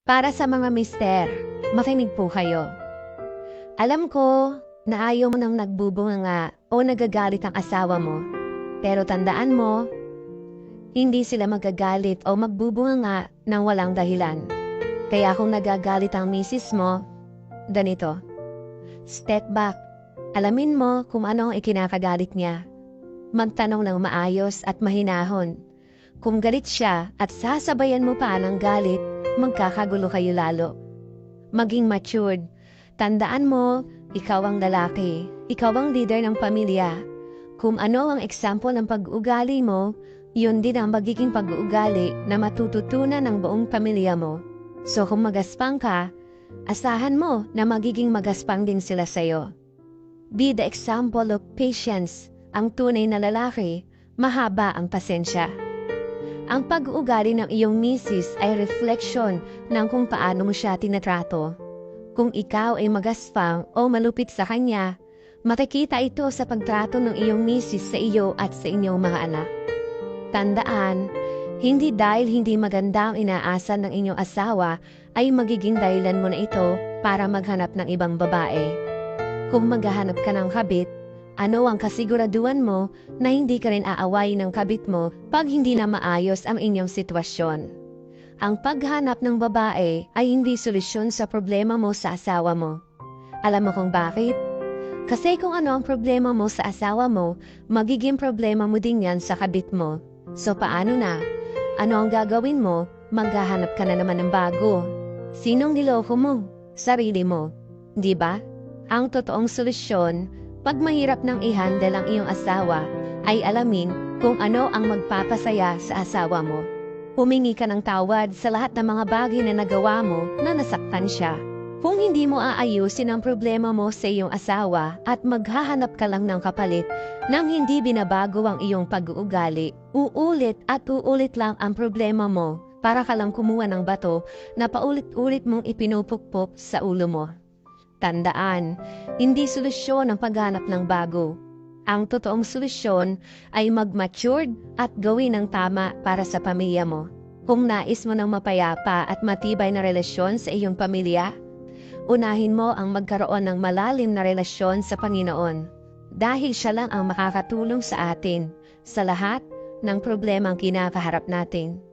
Para sa mga mister, makinig po kayo. Alam ko na ayaw mo nang nagbubunga o nagagalit ang asawa mo. Pero tandaan mo, hindi sila magagalit o magbubunga ng walang dahilan. Kaya kung nagagalit ang misis mo, ganito. Step back. Alamin mo kung ano ang ikinakagalit niya. Magtanong ng maayos at mahinahon. Kung galit siya at sasabayan mo pa ng galit, magkakagulo kayo lalo. Maging matured. Tandaan mo, ikaw ang lalaki. Ikaw ang leader ng pamilya. Kung ano ang example ng pag-uugali mo, yun din ang magiging pag-uugali na matututunan ng buong pamilya mo. So kung magaspang ka, asahan mo na magiging magaspang din sila sa'yo. Be the example of patience. Ang tunay na lalaki, mahaba ang pasensya. Ang pag-uugali ng iyong misis ay refleksyon ng kung paano mo siya tinatrato. Kung ikaw ay magaspang o malupit sa kanya, makikita ito sa pagtrato ng iyong misis sa iyo at sa inyong mga anak. Tandaan, hindi dahil hindi maganda ang inaasa ng inyong asawa ay magiging dahilan mo na ito para maghanap ng ibang babae. Kung maghahanap ka ng kabit, ano ang kasiguraduhan mo na hindi ka rin aawayin ng kabit mo pag hindi na maayos ang inyong sitwasyon? Ang paghanap ng babae ay hindi solusyon sa problema mo sa asawa mo. Alam mo kung bakit? Kasi kung ano ang problema mo sa asawa mo, magiging problema mo din yan sa kabit mo. So paano na? Ano ang gagawin mo? Maghahanap ka na naman ng bago. Sinong niloko mo? Sarili mo. Di ba? Ang totoong solusyon, pag mahirap nang i-handle ang iyong asawa, ay alamin kung ano ang magpapasaya sa asawa mo. Humingi ka ng tawad sa lahat ng mga bagay na nagawa mo na nasaktan siya. Kung hindi mo aayusin ang problema mo sa iyong asawa at maghahanap ka lang ng kapalit nang hindi binabago ang iyong pag-uugali, uulit at uulit lang ang problema mo para ka lang kumuha ng bato na paulit-ulit mong ipinupukpok sa ulo mo. Tandaan, hindi solusyon ang paghanap ng bago. Ang totoong solusyon ay mag-matured at gawin ang tama para sa pamilya mo. Kung nais mo ng mapayapa at matibay na relasyon sa iyong pamilya, unahin mo ang magkaroon ng malalim na relasyon sa Panginoon. Dahil siya lang ang makakatulong sa atin sa lahat ng problemang kinakaharap natin.